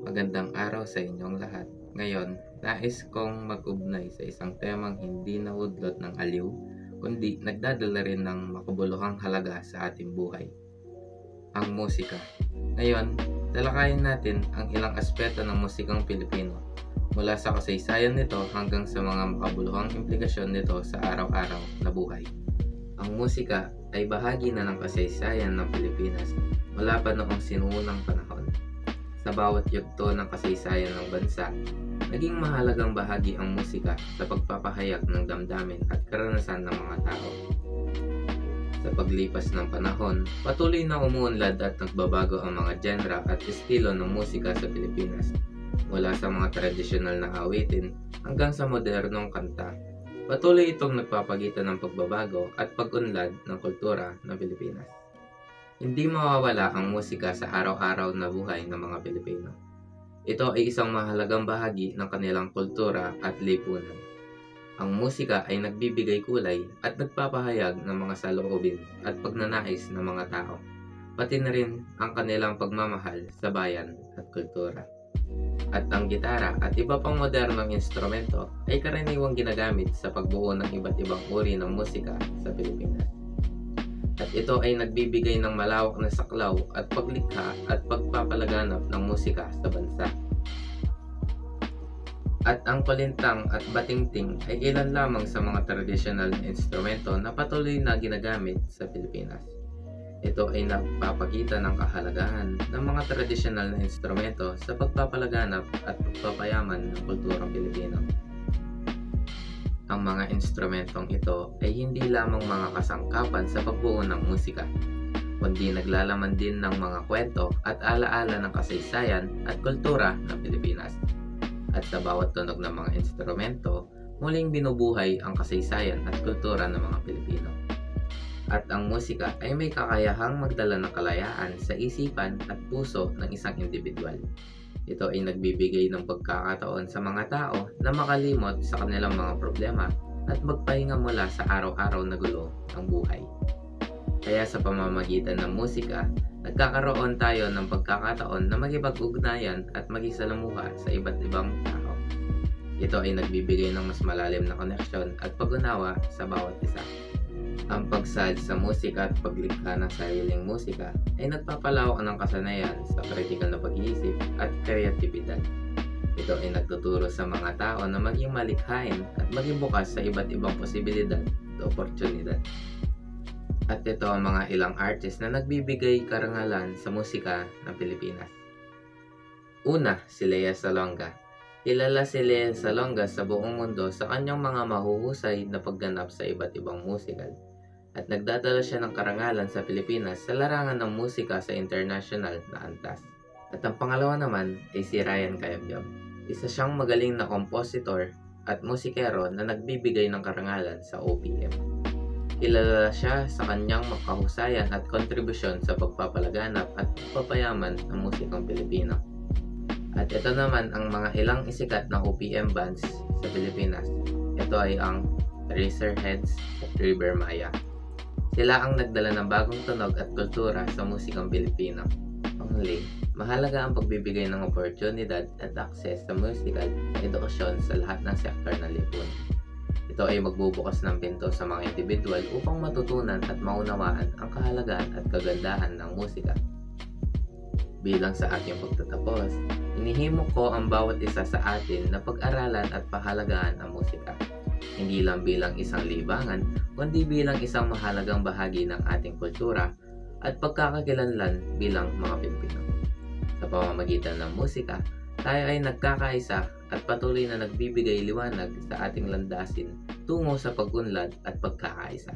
Magandang araw sa inyong lahat. Ngayon, nais kong mag-ugnay sa isang temang hindi naudlot ng aliw, kundi nagdadala rin ng makabuluhang halaga sa ating buhay, ang musika. Ngayon, talakayin natin ang ilang aspeto ng musikang Pilipino, mula sa kasaysayan nito hanggang sa mga makabuluhang implikasyon nito sa araw-araw na buhay. Ang musika ay bahagi na ng kasaysayan ng Pilipinas mula pa noong sinuunang panahon. Sa bawat yugto ng kasaysayan ng bansa, naging mahalagang bahagi ang musika sa pagpapahayag ng damdamin at karanasan ng mga tao. Sa paglipas ng panahon, patuloy na umuunlad at nagbabago ang mga genre at estilo ng musika sa Pilipinas, mula sa mga tradisyonal na awitin hanggang sa modernong kanta. Patuloy itong nagpapagitan ng pagbabago at pag-unlad ng kultura ng Pilipinas. Hindi mawawala ang musika sa araw-araw na buhay ng mga Pilipino. Ito ay isang mahalagang bahagi ng kanilang kultura at lipunan. Ang musika ay nagbibigay kulay at nagpapahayag ng mga saloobin at pagnanais ng mga tao, pati na rin ang kanilang pagmamahal sa bayan at kultura. At ang gitara at iba pang modernong instrumento ay karaniwang ginagamit sa pagbuo ng iba't ibang uri ng musika sa Pilipinas. At ito ay nagbibigay ng malawak na saklaw at paglikha at pagpapalaganap ng musika sa bansa. At ang kulintang at batingting ay ilan lamang sa mga tradisyonal na instrumento na patuloy na ginagamit sa Pilipinas. Ito ay nagpapakita ng kahalagahan ng mga tradisyonal na instrumento sa pagpapalaganap at pagpapayaman ng kulturang Pilipino. Ang mga instrumentong ito ay hindi lamang mga kasangkapan sa pagbuo ng musika, kundi naglalaman din ng mga kwento at alaala ng kasaysayan at kultura ng Pilipinas. At sa bawat tunog ng mga instrumento, muling binubuhay ang kasaysayan at kultura ng mga Pilipino. At ang musika ay may kakayahang magdala ng kalayaan sa isipan at puso ng isang individual. Ito ay nagbibigay ng pagkakataon sa mga tao na makalimot sa kanilang mga problema at magpahinga mula sa araw-araw na gulo ng buhay. Kaya sa pamamagitan ng musika, nagkakaroon tayo ng pagkakataon na magipag-ugnayan at magisalamuha sa iba't ibang tao. Ito ay nagbibigay ng mas malalim na koneksyon at pag-unawa sa bawat isa. Ang pagsali sa musika at paglikha ng sariling musika ay nagpapalawak ng kasanayan sa kritikal na pag-iisip at kreatibidad. Ito ay nagtuturo sa mga tao na maging malikhain at maging bukas sa iba't ibang posibilidad at oportunidad. At ito ang mga ilang artist na nagbibigay karangalan sa musika ng Pilipinas. Una, si Lea Salonga. Kilala si Lea Salonga sa buong mundo sa kanyang mga mahuhusay na pagganap sa iba't ibang musikal. At nagdadala siya ng karangalan sa Pilipinas sa larangan ng musika sa international na antas. At ang pangalawa naman ay si Ryan Cayabyab. Isa siyang magaling na kompositor at musikero na nagbibigay ng karangalan sa OPM. Kilala siya sa kanyang makahusayan at kontribusyon sa pagpapalaganap at pagpapayaman ng musikang Pilipino. At ito naman ang mga ilang isikat na OPM bands sa Pilipinas. Ito ay ang Razorheads at River Maya. Sila ang nagdala ng bagong tunog at kultura sa musikang Pilipino. Panghuli, mahalaga ang pagbibigay ng oportunidad at access sa musikal at edukasyon sa lahat ng sektor ng lipunan. Ito ay magbubukas ng pinto sa mga individual upang matutunan at maunawaan ang kahalagahan at kagandahan ng musika. Bilang sa aking pagtatapos, inihimok ko ang bawat isa sa atin na pag-aralan at pahalagahan ang musika. Hindi lang bilang isang libangan, kundi bilang isang mahalagang bahagi ng ating kultura at pagkakakilanlan bilang mga Pilipino. Sa pamamagitan ng musika, tayo ay nagkakaisa at patuloy na nagbibigay liwanag sa ating landasin tungo sa pag-unlad at pagkakaisa.